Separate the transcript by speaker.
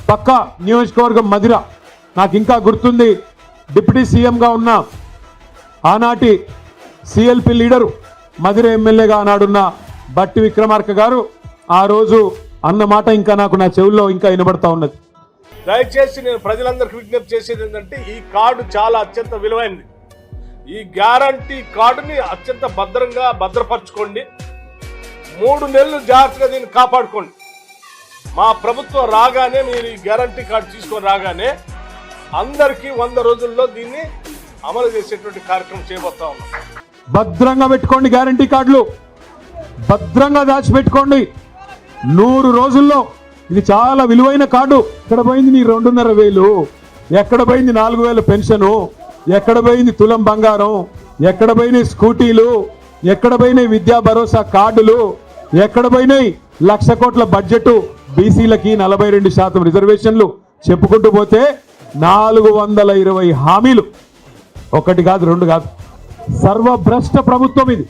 Speaker 1: పక్క నియోజకవర్గం మధిర. నాకు ఇంకా గుర్తుంది, డిప్యూటీ సీఎంగా ఉన్న ఆనాటి సిఎల్పి లీడరు, మధిర ఎమ్మెల్యేగా ఆనాడున్న బట్టి విక్రమార్క గారు ఆ రోజు అన్న మాట ఇంకా నాకు నా చెవుల్లో ఇంకా వినబడతా ఉన్నది.
Speaker 2: దయచేసి నేను ప్రజలందరికీ విజ్ఞప్తి చేసేది ఏంటంటే, ఈ కార్డు చాలా అత్యంత విలువైనది. ఈ గ్యారంటీ కార్డుని అత్యంత భద్రంగా భద్రపరచుకోండి. 3 నెలలు జాగ్రత్తగా దీన్ని కాపాడుకోండి. మా ప్రభుత్వం రాగానే, మీరు ఈ గ్యారంటీ కార్డు తీసుకొని రాగానే అందరికీ 100 రోజుల్లో దీన్ని అమలు చేసేటువంటి కార్యక్రమం చేయబోతా ఉన్నాం.
Speaker 1: భద్రంగా పెట్టుకోండి, గ్యారంటీ కార్డులు భద్రంగా దాచిపెట్టుకోండి. 100 రోజుల్లో ఇది చాలా విలువైన కార్డు. ఎక్కడ పోయింది నీ 2,500? ఎక్కడ పోయింది 4,000 పెన్షను? ఎక్కడ పోయింది తులం బంగారం? ఎక్కడ పోయినాయి స్కూటీలు? ఎక్కడ పోయినాయి విద్యా భరోసా కార్డులు? ఎక్కడ పోయినాయి 1,00,000 కోట్ల బడ్జెట్, బీసీలకి 42% రిజర్వేషన్లు? చెప్పుకుంటూ పోతే 420 హామీలు. 1 కాదు 2 కాదు. సర్వభ్రష్ట ప్రభుత్వం ఇది.